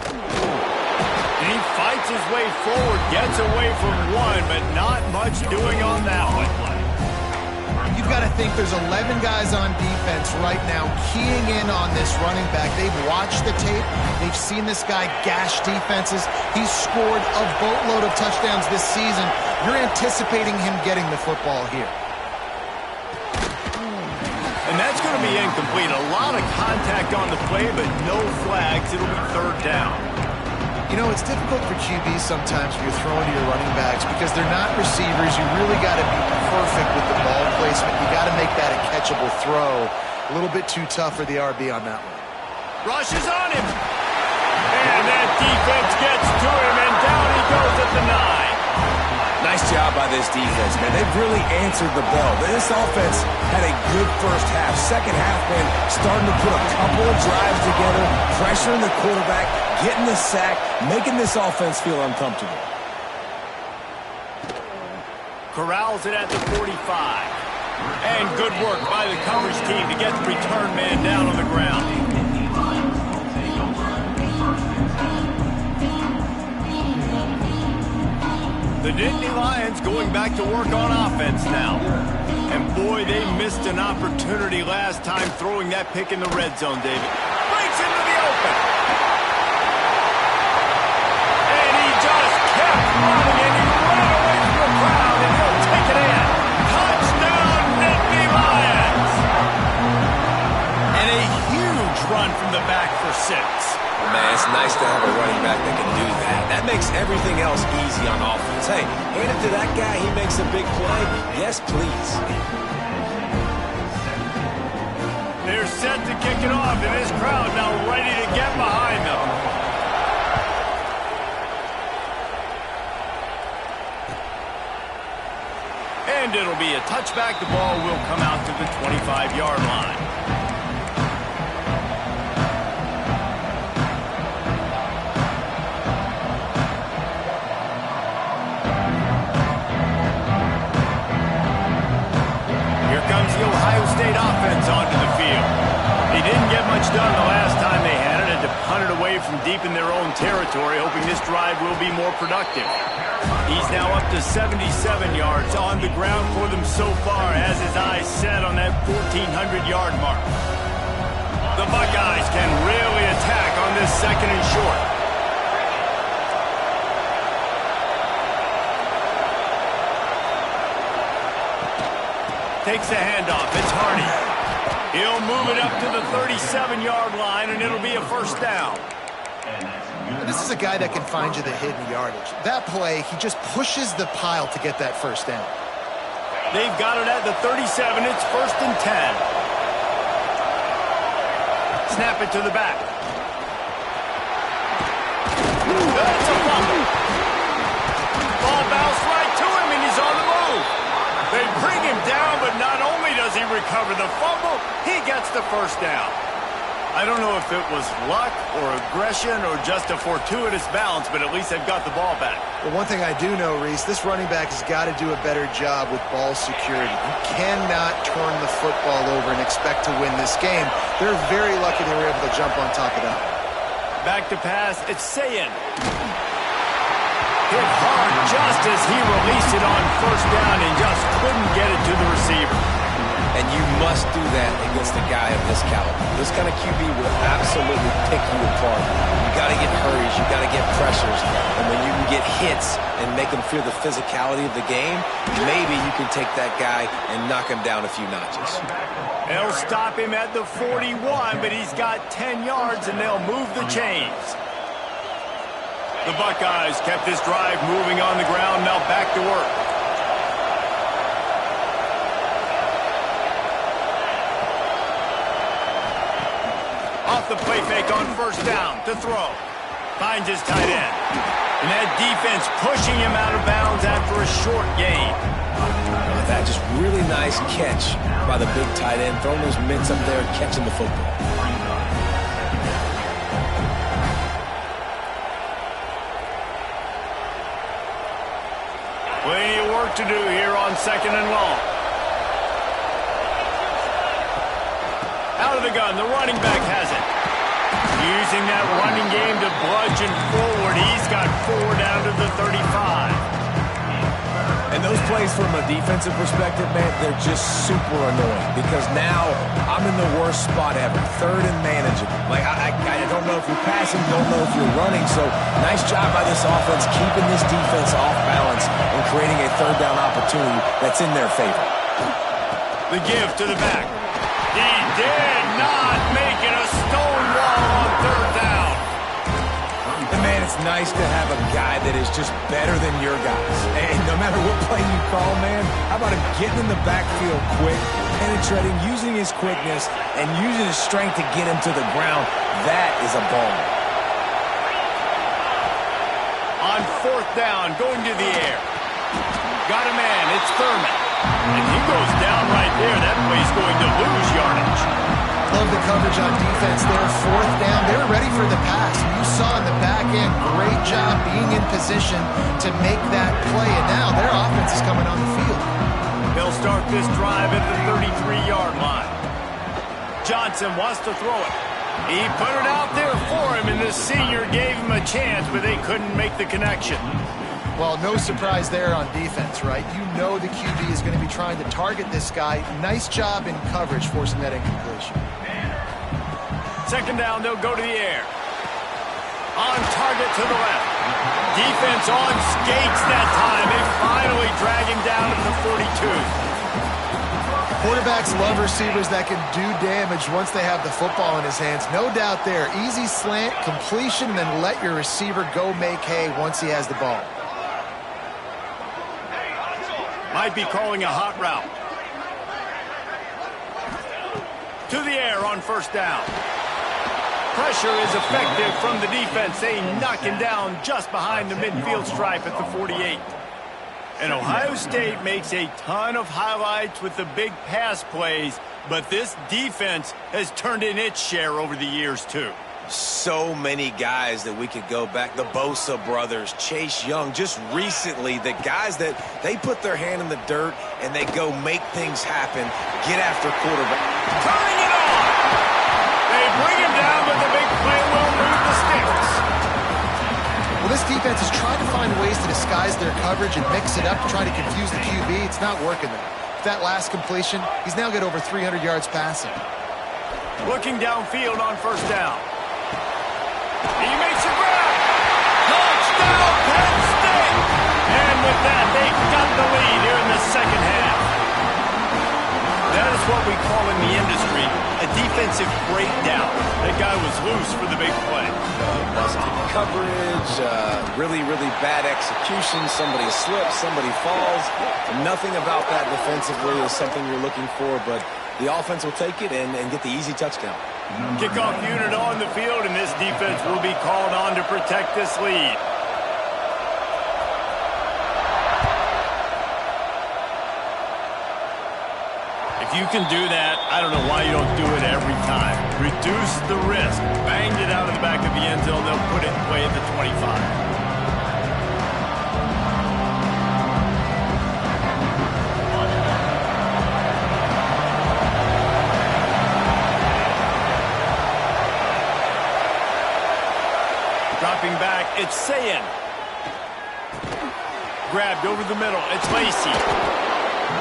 And he fights his way forward, gets away from one, but not much doing on that one. You've got to think there's 11 guys on defense right now keying in on this running back. They've watched the tape. They've seen this guy gash defenses. He's scored a boatload of touchdowns this season. You're anticipating him getting the football here. And that's going to be incomplete. A lot of contact on the play, but no flags. It'll be 3rd down. You know, it's difficult for QBs sometimes when you're throwing to your running backs because they're not receivers. You really got to be perfect with the ball placement. You got to make that a catchable throw. A little bit too tough for the RB on that one. Rush is on him. And that defense gets to him, and down he goes at the 9. Nice job by this defense, man. They've really answered the bell. This offense had a good first half. Second half, man, starting to put a couple of drives together, pressuring the quarterback, getting the sack, making this offense feel uncomfortable. Corrals it at the 45. And good work by the coverage team to get the return man down on the ground. The Nittany Lions going back to work on offense now. And boy, they missed an opportunity last time throwing that pick in the red zone, David. Breaks into the open. And he just kept running, and he ran away from the crowd, and he'll take it in. Touchdown, Nittany Lions. And a huge run from the back for 6. Man, it's nice to have a running back that can do that. That makes everything else easy on offense. Hey, hand it to that guy, he makes a big play. Yes, please. They're set to kick it off, and this crowd now ready to get behind them. And it'll be a touchback. The ball will come out to the 25-yard line. Here comes the Ohio State offense onto the field. They didn't get much done the last time they had it, and to punt it away from deep in their own territory, hoping this drive will be more productive. He's now up to 77 yards on the ground for them so far, has his eyes set on that 1,400-yard mark. The Buckeyes can really attack on this second and short. Takes the handoff. It's Hardy. He'll move it up to the 37-yard line, and it'll be a first down. This is a guy that can find you the hidden yardage. That play, he just pushes the pile to get that first down. They've got it at the 37. It's 1st and 10. Snap it to the back. That's a fumble. Ball bounced right to him, and he's on the move. They bring him down, but not only does he recover the fumble, he gets the first down. I don't know if it was luck or aggression or just a fortuitous bounce, but at least they've got the ball back. Well, one thing I do know, Reese, this running back has got to do a better job with ball security. You cannot turn the football over and expect to win this game. They're very lucky they were able to jump on top of that. Back to pass, it's Sayin. Hit hard just as he released it on first down and just couldn't get it to the receiver. And you must do that against a guy of this caliber. This kind of QB will absolutely pick you apart. You got to get hurries, you got to get pressures, and when you can get hits and make him feel the physicality of the game, maybe you can take that guy and knock him down a few notches. They'll stop him at the 41, but he's got 10 yards, and they'll move the chains. The Buckeyes kept this drive moving on the ground, now back to work. Off the play fake on first down to throw. Finds his tight end. And that defense pushing him out of bounds after a short gain. That just really nice catch by the big tight end, throwing those mitts up there and catching the football. Plenty of work to do here on 2nd and long. Out of the gun, the running back has it. Using that running game to bludgeon forward. He's got 4 down to the 35. And those plays from a defensive perspective, man, they're just super annoying because now I'm in the worst spot ever. 3rd and manageable. Like, I don't know if you're passing, don't know if you're running. So nice job by this offense keeping this defense off balance and creating a 3rd down opportunity that's in their favor. The give to the back. He did not make it a stone wall on 3rd down. And man, it's nice to have a guy that is just better than your guys. And no matter what play you call, man, how about him getting in the backfield quick, penetrating, using his quickness, and using his strength to get him to the ground. That is a ball. On 4th down, going to the air. Got a man, it's Thurman. And he goes down right there. That play's going to lose yardage. Love the coverage on defense there. 4th down. They were ready for the pass. You saw in the back end, great job being in position to make that play. And now their offense is coming on the field. They'll start this drive at the 33-yard line. Johnson wants to throw it. He put it out there for him, and the senior gave him a chance, but they couldn't make the connection. Well, no surprise there on defense, right? You know the QB is going to be trying to target this guy. Nice job in coverage, forcing that incompletion. 2nd down, they'll go to the air. On target to the left. Defense on skates that time. They finally drag him down at the 42. Quarterbacks love receivers that can do damage once they have the football in his hands. No doubt there. Easy slant, completion, then let your receiver go make hay once he has the ball. Might be calling a hot route. To the air on 1st down. Pressure is effective from the defense. They knock him down just behind the midfield stripe at the 48. And Ohio State makes a ton of highlights with the big pass plays, but this defense has turned in its share over the years, too. So many guys that we could go back. The Bosa brothers, Chase Young, just recently, the guys that they put their hand in the dirt and they go make things happen, get after quarterback. Turning it on! They bring him down, but the big play will move the sticks. Well, this defense is trying to find ways to disguise their coverage and mix it up to try to confuse the QB. It's not working there. With that last completion, he's now got over 300 yards passing. Looking downfield on first down. He makes a grab. Touchdown, Penn State! And with that, they've got the lead here in the second half. That is what we call in the industry a defensive breakdown. That guy was loose for the big play. Busted coverage, really, really bad execution. Somebody slips, somebody falls. Nothing about that defensively is something you're looking for, but the offense will take it and get the easy touchdown. Kickoff unit on the field, and this defense will be called on to protect this lead. If you can do that, I don't know why you don't do it every time. Reduce the risk. Banged it out of the back of the end zone. They'll put it in play at the 25. Dropping back, it's Sayin. Grabbed over the middle, it's Lacy.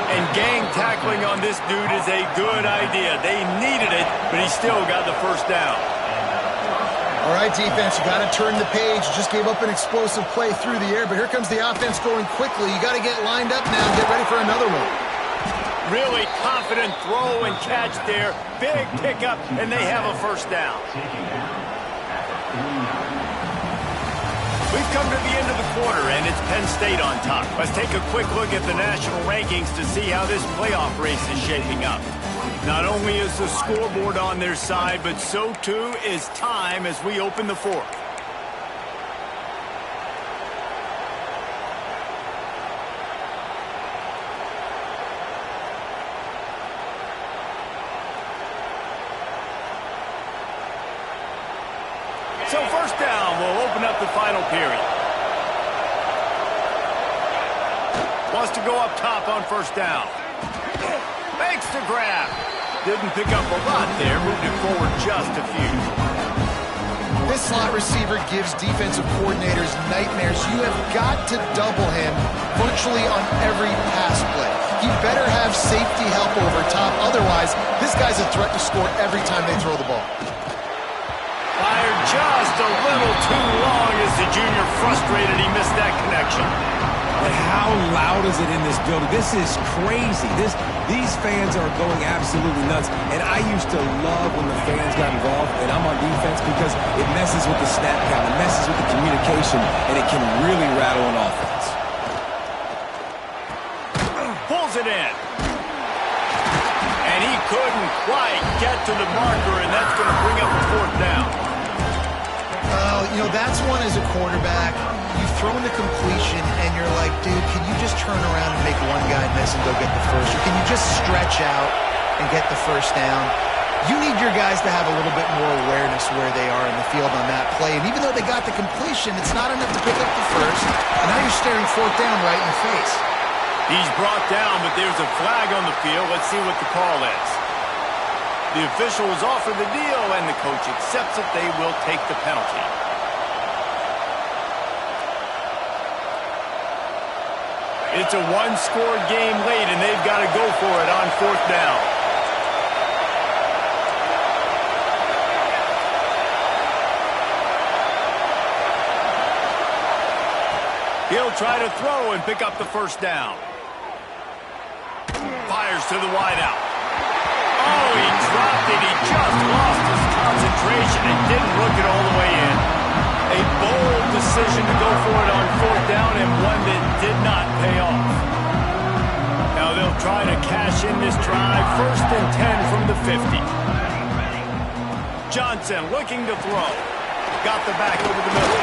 And gang tackling on this dude is a good idea. They needed it, but he still got the first down. All right, defense, you got to turn the page. Just gave up an explosive play through the air, but here comes the offense going quickly. You got to get lined up now and get ready for another one. Really confident throw and catch there. Big pickup, and they have a first down. We've come to the end of the quarter, and it's Penn State on top. Let's take a quick look at the national rankings to see how this playoff race is shaping up. Not only is the scoreboard on their side, but so too is time as we open the fourth. So first down, we'll open up the final period. Wants to go up top on first down. Makes the grab. Didn't pick up a lot there, moved it forward just a few. This slot receiver gives defensive coordinators nightmares. You have got to double him virtually on every pass play. He better have safety help over top. Otherwise, this guy's a threat to score every time they throw the ball. Fired just a little too long as the junior frustrated he missed that connection. But how loud is it in this building? This is crazy. These fans are going absolutely nuts. And I used to love when the fans got involved, and I'm on defense because it messes with the snap count, it messes with the communication, and it can really rattle an offense. Pulls it in. And he couldn't quite get to the marker, and that's going to bring up a fourth down. You know, that's one as a quarterback. You've thrown the completion, and you're like, dude, can you just turn around and make one guy miss and go get the first? Or can you just stretch out and get the first down? You need your guys to have a little bit more awareness where they are in the field on that play. And even though they got the completion, it's not enough to pick up the first. And now you're staring fourth down right in the face. He's brought down, but there's a flag on the field. Let's see what the call is. The official has offered the deal, and the coach accepts it. They will take the penalty. It's a one-score game late, and they've got to go for it on fourth down. He'll try to throw and pick up the first down. Fires to the wideout. Oh, he dropped it. He just lost his concentration and didn't look it all the way in. A bold decision to go for it on fourth down, and one that did not pay off. Now they'll try to cash in this drive. 1st and 10 from the 50. Johnson looking to throw. Got the back over the middle.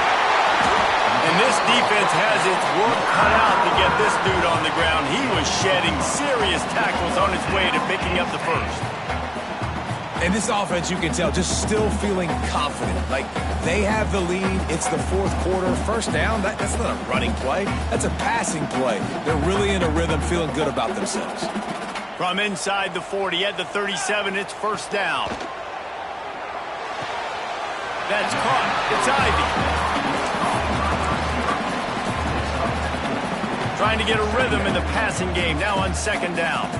And this defense has its work cut out to get this dude on the ground. He was shedding serious tackles on his way to picking up the first. And this offense, you can tell, just still feeling confident. Like, they have the lead. It's the fourth quarter. First down, that's not a running play. That's a passing play. They're really in a rhythm, feeling good about themselves. From inside the 40 at the 37, it's first down. That's caught. It's Ivy. Trying to get a rhythm in the passing game. Now on second down.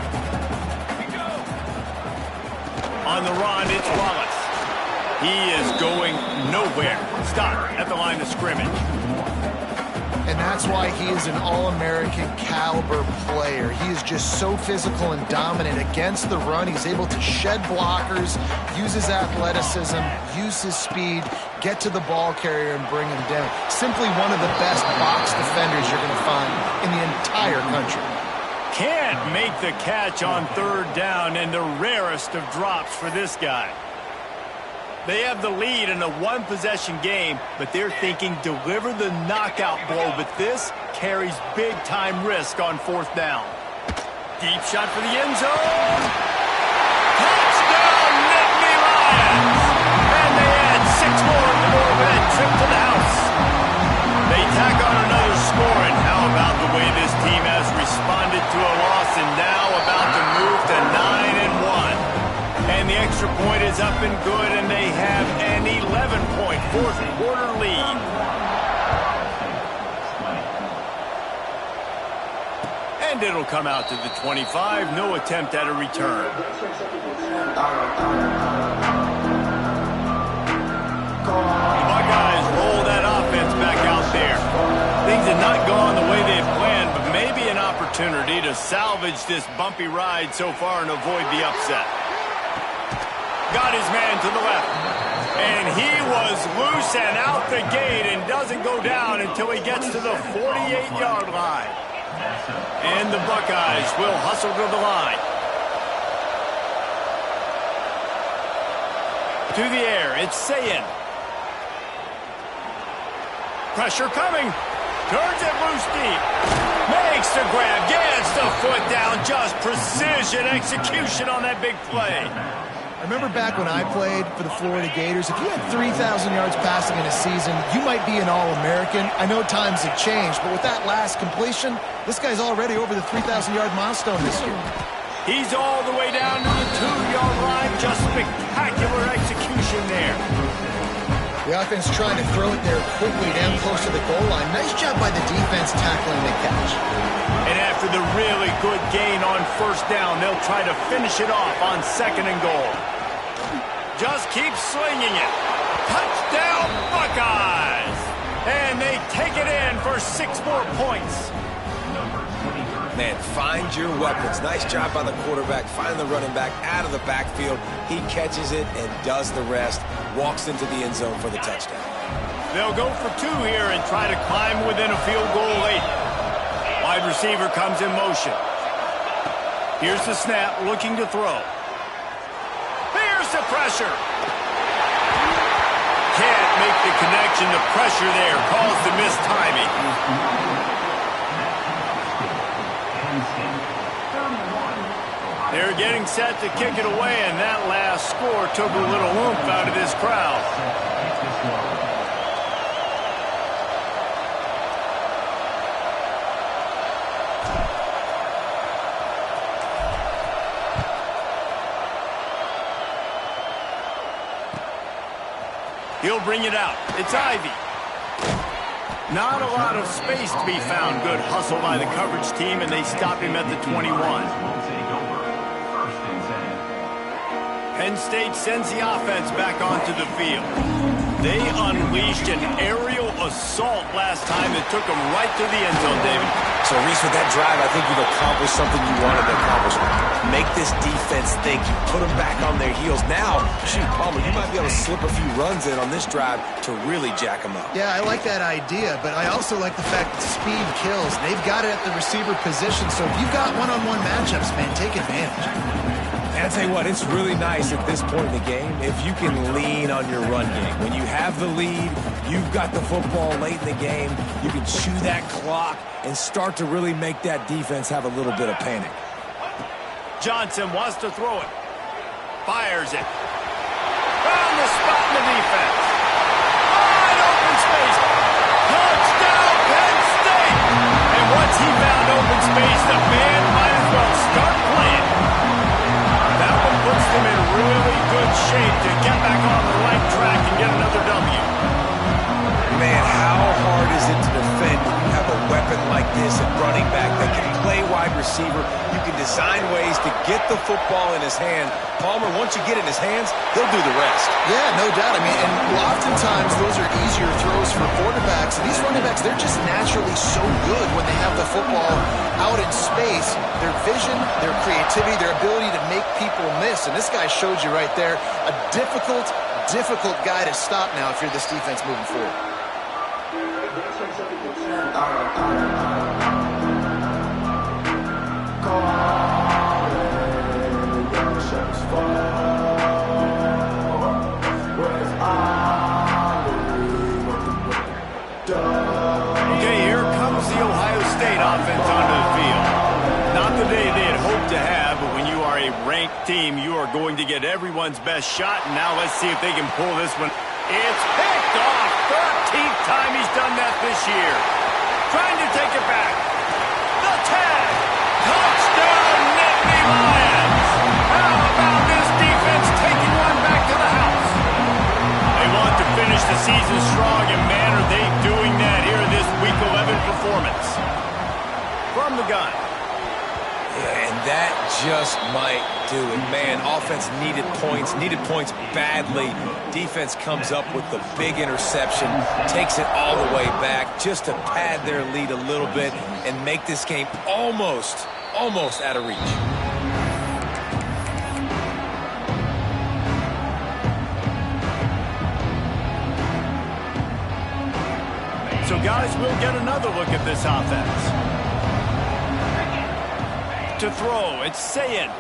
On the run, it's Wallace. He is going nowhere. Stop at the line of scrimmage. And that's why he is an All-American caliber player. He is just so physical and dominant against the run. He's able to shed blockers, use his athleticism, use his speed, get to the ball carrier and bring him down. Simply one of the best box defenders you're going to find in the entire country. Can't make the catch on third down, and the rarest of drops for this guy. They have the lead in a one-possession game, but they're thinking deliver the knockout blow, but this carries big-time risk on fourth down. Deep shot for the end zone. Touchdown, Nittany Lions! And they add 6 more to that trip to the house. They tack on another score, and how about the way this team has responded to a loss and now about to move to 9-1. And the extra point is up and good, and they have an 11-point fourth-quarter lead. And it'll come out to the 25. No attempt at a return. The Buckeyes roll that offense back out there. Things have not gone the way they've planned, but maybe an opportunity to salvage this bumpy ride so far and avoid the upset. Got his man to the left. And he was loose and out the gate and doesn't go down until he gets to the 48-yard line. And the Buckeyes will hustle to the line. To the air, it's Sayin. Pressure coming. Turns it loose deep. Makes the grab. Gets the foot down. Just precision execution on that big play. I remember back when I played for the Florida Gators, if you had 3,000 yards passing in a season, you might be an All-American. I know times have changed, but with that last completion, this guy's already over the 3,000-yard milestone this year. He's all the way down to the 2-yard line. Just spectacular execution there. The offense trying to throw it there quickly down close to the goal line. Nice job by the defense tackling the catch. And after the really good gain on first down, they'll try to finish it off on second and goal. Just keep slinging it. Touchdown, Buckeyes! And they take it in for 6 more points. Man, find your weapons. Nice job by the quarterback. Find the running back out of the backfield. He catches it and does the rest. Walks into the end zone for the touchdown. They'll go for 2 here and try to climb within a field goal late. Wide receiver comes in motion. Here's the snap, looking to throw. Here's the pressure. Can't make the connection. The pressure there caused the missed timing. They're getting set to kick it away, and that last score took a little oomph out of this crowd. He'll bring it out. It's Ivy. Not a lot of space to be found. Good hustle by the coverage team, and they stop him at the 21. Penn State sends the offense back onto the field. They unleashed an aerial assault last time that took them right to the end zone, David. So, Reese, with that drive, I think you've accomplished something you wanted to accomplish. Make this defense think. You put them back on their heels. Now, shoot, Palmer, you might be able to slip a few runs in on this drive to really jack them up. Yeah, I like that idea, but I also like the fact that speed kills. They've got it at the receiver position, so if you've got one-on-one matchups, man, take advantage. And I tell you what, it's really nice at this point in the game if you can lean on your run game. When you have the lead, you've got the football late in the game, you can chew that clock and start to really make that defense have a little bit of panic. Johnson wants to throw it. Fires it. Found the spot in the defense. Wide open space. Touchdown, Penn State! And once he found open space, the band might as well start playing. That one puts them in really good shape to get back on the right track and get another W. Man, how hard is it to defend when you have a weapon like this at running back that can play wide receiver? You can design ways to get the football in his hand. Palmer, once you get it in his hands, he'll do the rest. Yeah, no doubt. I mean, and oftentimes those are easier throws for quarterbacks. And these running backs, they're just naturally so good when they have the football out in space. Their vision, their creativity, their ability to make people miss. And this guy showed you right there, a difficult guy to stop now if you're this defense moving forward. Okay, here comes the Ohio State offense onto the field. Not the day they had hoped to have, but when you are a ranked team, you are going to get everyone's best shot. And now let's see if they can pull this one. It's picked off. 13th time he's done that this year. Trying to take it back. The tag. Touchdown, Nittany Lions. How about this defense taking one back to the house? They want to finish the season strong, and man, are they doing that here in this Week 11 performance. From the gun. Yeah, and that just might do it. Man, offense needed points badly. Defense comes up with the big interception, takes it all the way back just to pad their lead a little bit and make this game almost out of reach. So, guys, we'll get another look at this offense. To throw, it's Sayin.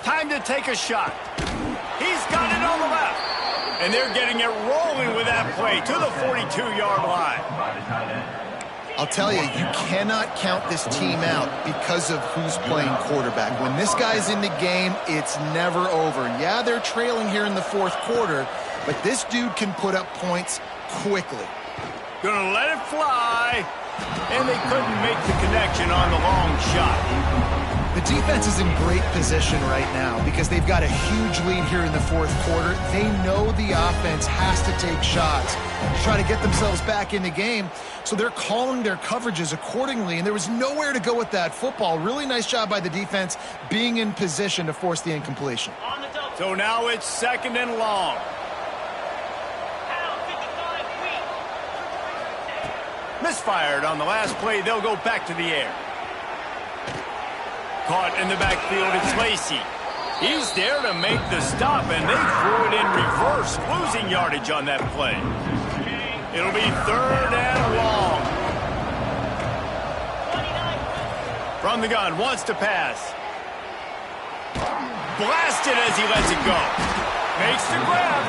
Time to take a shot. He's got it on the left. And they're getting it rolling with that play to the 42-yard line. I'll tell you, you cannot count this team out because of who's playing quarterback. When this guy's in the game, it's never over. Yeah, they're trailing here in the fourth quarter, but this dude can put up points quickly. Gonna let it fly. And they couldn't make the connection on the long shot. The defense is in great position right now because they've got a huge lead here in the fourth quarter. They know the offense has to take shots to try to get themselves back in the game. So they're calling their coverages accordingly, and there was nowhere to go with that football. Really nice job by the defense being in position to force the incompletion. So now it's second and long. Misfired on the last play. They'll go back to the air. Caught in the backfield, it's Lacy. He's there to make the stop, and they threw it in reverse, losing yardage on that play. It'll be third and long. From the gun, wants to pass. Blasted as he lets it go. Makes the grab.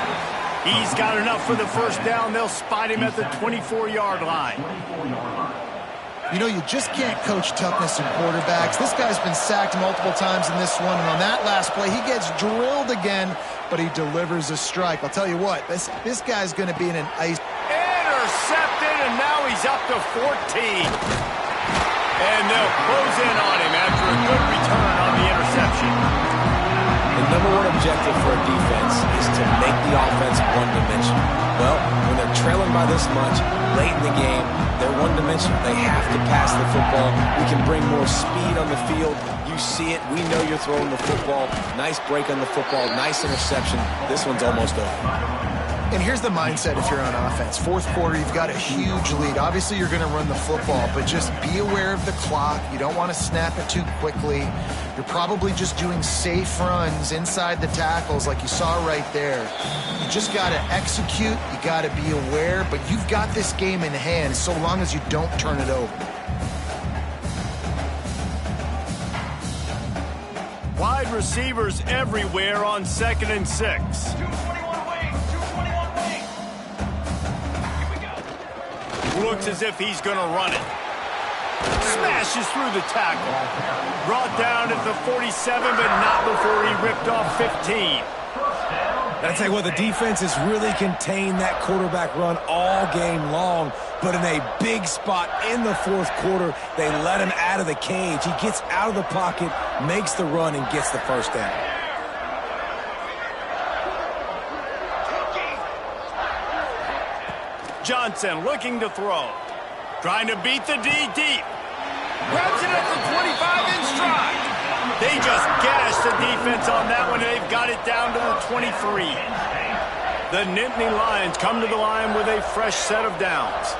He's got enough for the first down. They'll spot him at the 24-yard line. You know, you just can't coach toughness in quarterbacks. This guy's been sacked multiple times in this one, and on that last play, he gets drilled again, but he delivers a strike. I'll tell you what, this guy's going to be in an ice. Intercepted, and now he's up to 14. And they'll close in on him after a good return on the interception. The number one objective for a defense is to make the offense one-dimensional. Well, when they're trailing by this much, late in the game, they're one-dimensional. They have to pass the football. We can bring more speed on the field. You see it. We know you're throwing the football. Nice break on the football. Nice interception. This one's almost over. And here's the mindset if you're on offense. Fourth quarter, you've got a huge lead. Obviously, you're going to run the football, but just be aware of the clock. You don't want to snap it too quickly. You're probably just doing safe runs inside the tackles like you saw right there. You just got to execute. You got to be aware, but you've got this game in hand so long as you don't turn it over. receivers everywhere on 2nd and 6. 221 wing, 221 wing. Here we go. Looks as if he's going to run it. Smashes through the tackle. Brought down at the 47, but not before he ripped off 15. I tell you what, the defense has really contained that quarterback run all game long, but in a big spot in the fourth quarter, they let him out of the cage. He gets out of the pocket, makes the run, and gets the first down. Johnson looking to throw. Trying to beat the D deep. Grabs it at the 25 in stride. They just gashed the defense on that one, and they've got it down to the 23. The Nittany Lions come to the line with a fresh set of downs.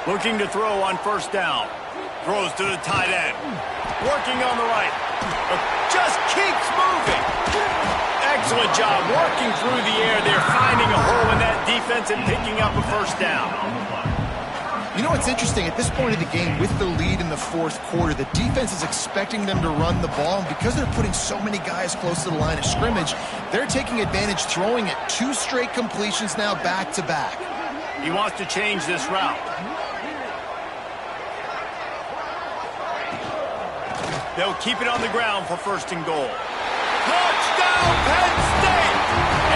Looking to throw on first down. Throws to the tight end. Working on the right. Just keeps moving. Excellent job working through the air. They're finding a hole in that defense and picking up a first down. You know what's interesting? At this point of the game, with the lead in the fourth quarter, the defense is expecting them to run the ball, and because they're putting so many guys close to the line of scrimmage, they're taking advantage, throwing it 2 straight completions now back-to-back. He wants to change this route. They'll keep it on the ground for first and goal. Touchdown, Penn State!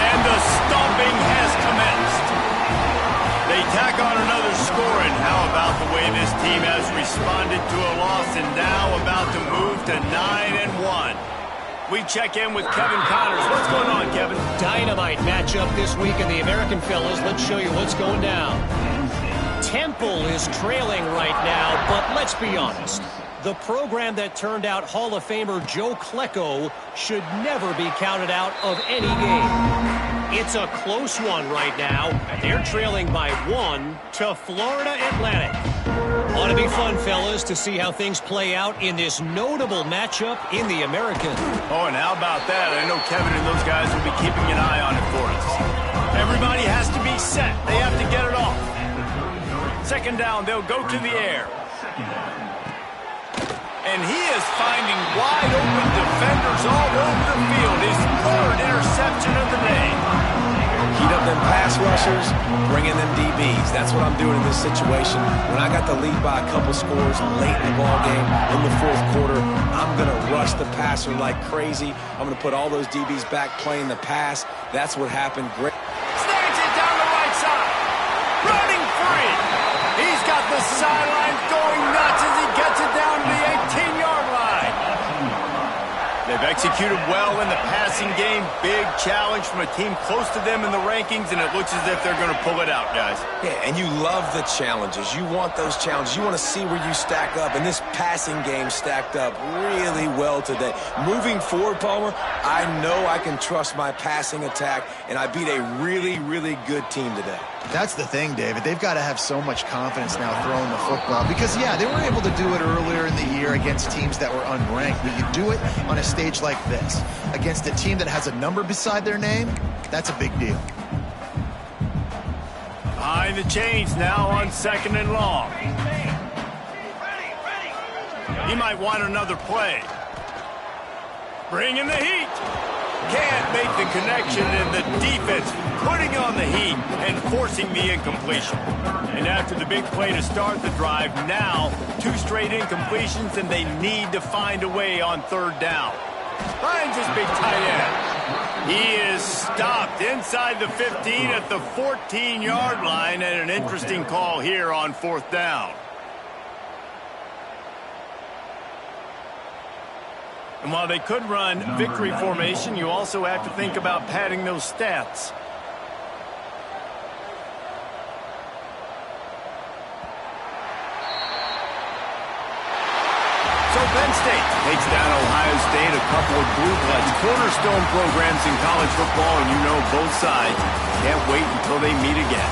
And the stomping has commenced. They tack on another score, and how about the way this team has responded to a loss and now about to move to 9-1. We check in with Kevin Connors. What's going on, Kevin? Dynamite matchup this week in the American, fellas. Let's show you what's going down. Temple is trailing right now, but let's be honest. The program that turned out Hall of Famer Joe Klecko should never be counted out of any game. It's a close one right now. They're trailing by 1 to Florida Atlantic. Ought to be fun, fellas, to see how things play out in this notable matchup in the American. Oh, and how about that? I know Kevin and those guys will be keeping an eye on it for us. Everybody has to be set. They have to get it off. Second down, they'll go to the air. And he is finding wide open defenders all over the field. His 3rd interception of the day. Heat up them pass rushers, bring in them DBs. That's what I'm doing in this situation. When I got the lead by a couple scores late in the ball game in the fourth quarter, I'm going to rush the passer like crazy. I'm going to put all those DBs back playing the pass. That's what happened. Great. Snags it down the right side. Running free. He's got the sideline going nuts as he gets it down to the 18-yard line. They've executed well in the passing game. Big challenge from a team close to them in the rankings, and it looks as if they're going to pull it out, guys. Yeah, and you love the challenges. You want those challenges. You want to see where you stack up, and this passing game stacked up really well today. Moving forward, Palmer, I know I can trust my passing attack, and I beat a really, really good team today. That's the thing, David. They've got to have so much confidence now throwing the football because, yeah, they were able to do it earlier in the year against teams that were unranked, but you do it on a stage like this against a team that has a number beside their name. That's a big deal. Behind the chains now on 2nd and long. He might want another play. Bringing the heat. Can't make the connection, and the defense putting on the heat and forcing the incompletion. And after the big play to start the drive, now 2 straight incompletions, and they need to find a way on 3rd down. Finds his big tight end. He is stopped inside the 15 at the 14-yard line, and an interesting call here on 4th down. And while they could run victory formation, you also have to think about padding those stats. So Penn State takes down Ohio State, a couple of blue bloods, cornerstone programs in college football, and you know both sides can't wait until they meet again.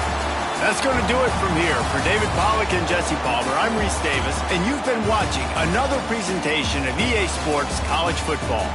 That's going to do it from here. For David Pollack and Jesse Palmer, I'm Reese Davis, and you've been watching another presentation of EA Sports College Football.